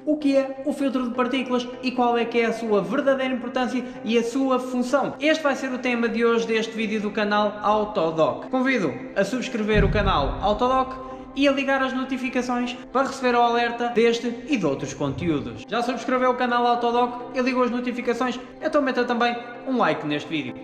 O que é o filtro de partículas e qual é que é a sua verdadeira importância e a sua função? Este vai ser o tema de hoje deste vídeo do canal Autodoc. Convido a subscrever o canal Autodoc e a ligar as notificações para receber o alerta deste e de outros conteúdos. Já subscreveu o canal Autodoc e ligou as notificações? Então meta também um like neste vídeo.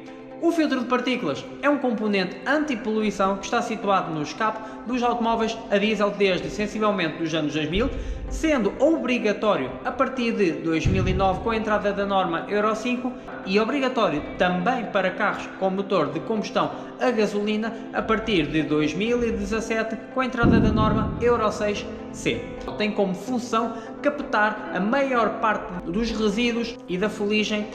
O filtro de partículas é um componente anti-poluição que está situado no escape dos automóveis a diesel desde sensivelmente dos anos 2000, sendo obrigatório a partir de 2009 com a entrada da norma Euro 5 e obrigatório também para carros com motor de combustão a gasolina a partir de 2017 com a entrada da norma Euro 6C. Tem como função captar a maior parte dos resíduos e da fuligem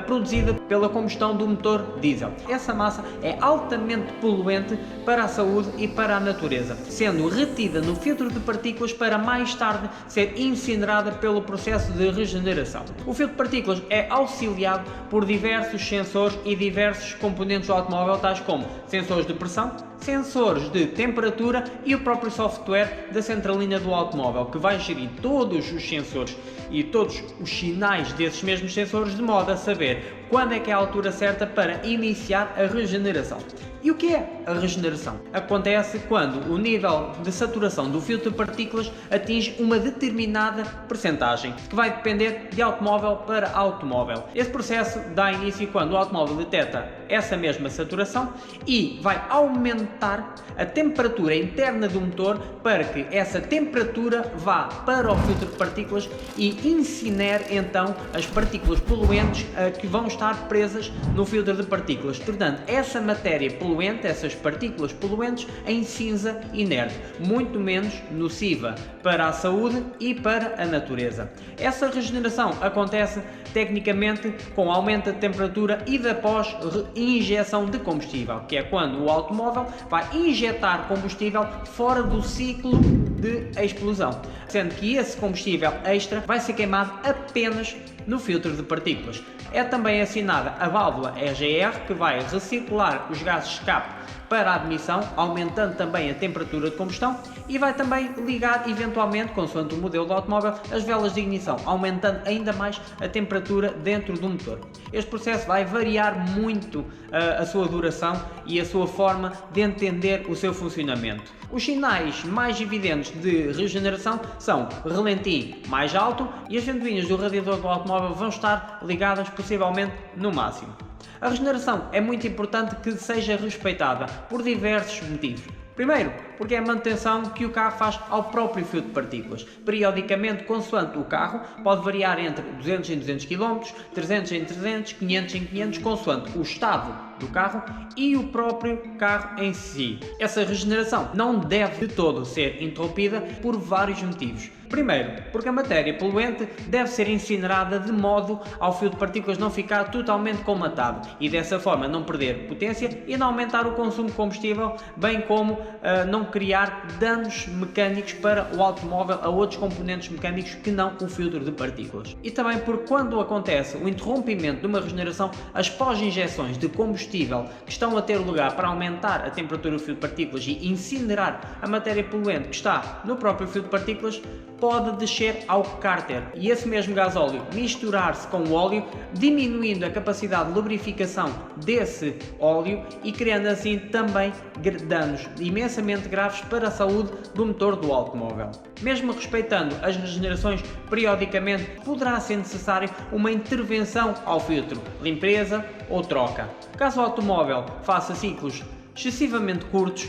produzida pela combustão do motor diesel. Essa massa é altamente poluente para a saúde e para a natureza, sendo retida no filtro de partículas para mais tarde ser incinerada pelo processo de regeneração. O filtro de partículas é auxiliado por diversos sensores e diversos componentes do automóvel, tais como sensores de pressão, sensores de temperatura e o próprio software da centralina do automóvel, que vai gerir todos os sensores e todos os sinais desses mesmos sensores, de modo a saber quando é que é a altura certa para iniciar a regeneração. E o que é a regeneração? Acontece quando o nível de saturação do filtro de partículas atinge uma determinada percentagem, que vai depender de automóvel para automóvel. Esse processo dá início quando o automóvel detecta essa mesma saturação e vai aumentar a temperatura interna do motor para que essa temperatura vá para o filtro de partículas e incinere então as partículas poluentes que vão estar presas no filtro de partículas, tornando essa matéria poluente, essas partículas poluentes, em cinza inerte, muito menos nociva para a saúde e para a natureza. Essa regeneração acontece tecnicamente com aumento da temperatura e da pós-injeção de combustível, que é quando o automóvel vai injetar combustível fora do ciclo de explosão, sendo que esse combustível extra vai ser queimado apenas no filtro de partículas. É também assinada a válvula EGR, que vai recircular os gases de escape para a admissão, aumentando também a temperatura de combustão, e vai também ligar eventualmente, consoante o modelo do automóvel, as velas de ignição, aumentando ainda mais a temperatura dentro do motor. Este processo vai variar muito a sua duração e a sua forma de entender o seu funcionamento. Os sinais mais evidentes de regeneração são relenti mais alto e as ventoinhas do radiador do automóvel vão estar ligadas possivelmente no máximo. A regeneração é muito importante que seja respeitada por diversos motivos. Primeiro, porque é a manutenção que o carro faz ao próprio filtro de partículas. Periodicamente, consoante o carro, pode variar entre 200 em 200 km, 300 em 300, 500 em 500, consoante o estado do carro e o próprio carro em si. Essa regeneração não deve de todo ser interrompida por vários motivos. Primeiro, porque a matéria poluente deve ser incinerada de modo ao filtro de partículas não ficar totalmente colmatado e dessa forma não perder potência e não aumentar o consumo de combustível, bem como não criar danos mecânicos para o automóvel a outros componentes mecânicos que não o filtro de partículas. E também porque quando acontece o interrompimento de uma regeneração, as pós-injeções de combustível que estão a ter lugar para aumentar a temperatura do filtro de partículas e incinerar a matéria poluente que está no próprio filtro de partículas pode descer ao cárter e esse mesmo gasóleo misturar-se com o óleo, diminuindo a capacidade de lubrificação desse óleo e criando assim também danos imensamente graves para a saúde do motor do automóvel. Mesmo respeitando as regenerações periodicamente, poderá ser necessário uma intervenção ao filtro, limpeza ou troca. Caso o automóvel faça ciclos excessivamente curtos,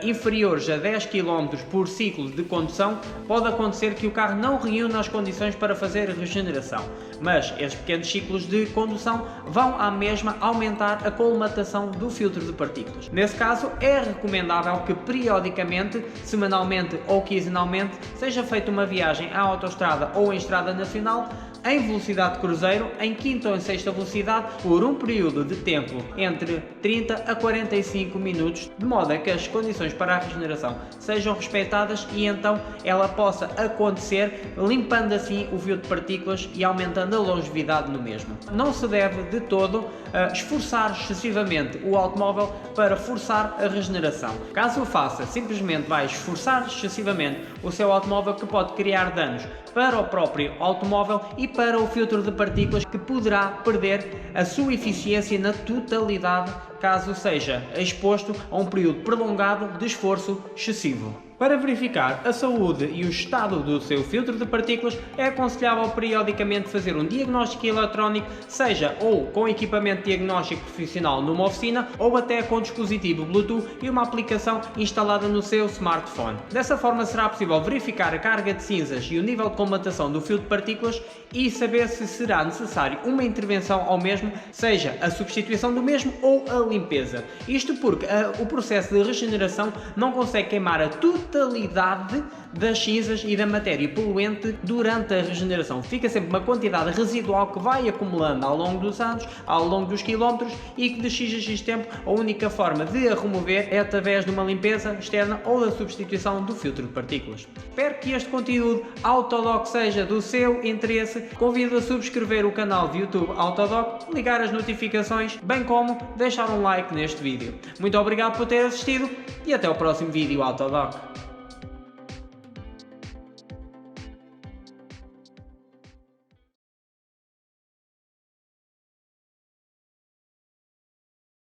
inferiores a 10 km por ciclo de condução, pode acontecer que o carro não reúna as condições para fazer a regeneração, mas esses pequenos ciclos de condução vão à mesma aumentar a colmatação do filtro de partículas. Nesse caso, é recomendável que periodicamente, semanalmente ou quinzenalmente, seja feita uma viagem à autoestrada ou em estrada nacional, em velocidade de cruzeiro, em quinta ou em sexta velocidade, por um período de tempo entre 30 a 45 minutos, de modo a que as condições para a regeneração sejam respeitadas e então ela possa acontecer, limpando assim o fio de partículas e aumentando a longevidade no mesmo. Não se deve de todo esforçar excessivamente o automóvel para forçar a regeneração. Caso o faça, simplesmente vai esforçar excessivamente o seu automóvel, que pode criar danos para o próprio automóvel e para o filtro de partículas, que poderá perder a sua eficiência na totalidade caso seja exposto a um período prolongado de esforço excessivo. Para verificar a saúde e o estado do seu filtro de partículas, é aconselhável periodicamente fazer um diagnóstico eletrónico, seja ou com equipamento diagnóstico profissional numa oficina, ou até com dispositivo Bluetooth e uma aplicação instalada no seu smartphone. Dessa forma será possível verificar a carga de cinzas e o nível de colmatação do fio de partículas e saber se será necessário uma intervenção ao mesmo, seja a substituição do mesmo ou a limpeza. Isto porque o processo de regeneração não consegue queimar a totalidade das cinzas e da matéria poluente durante a regeneração. Fica sempre uma quantidade residual que vai acumulando ao longo dos anos, ao longo dos quilómetros, e que de x a x tempo a única forma de a remover é através de uma limpeza externa ou da substituição do filtro de partículas. Espero que este conteúdo Autodoc seja do seu interesse. Convido a subscrever o canal de YouTube Autodoc, ligar as notificações, bem como deixar um like neste vídeo. Muito obrigado por ter assistido e até o próximo vídeo Autodoc.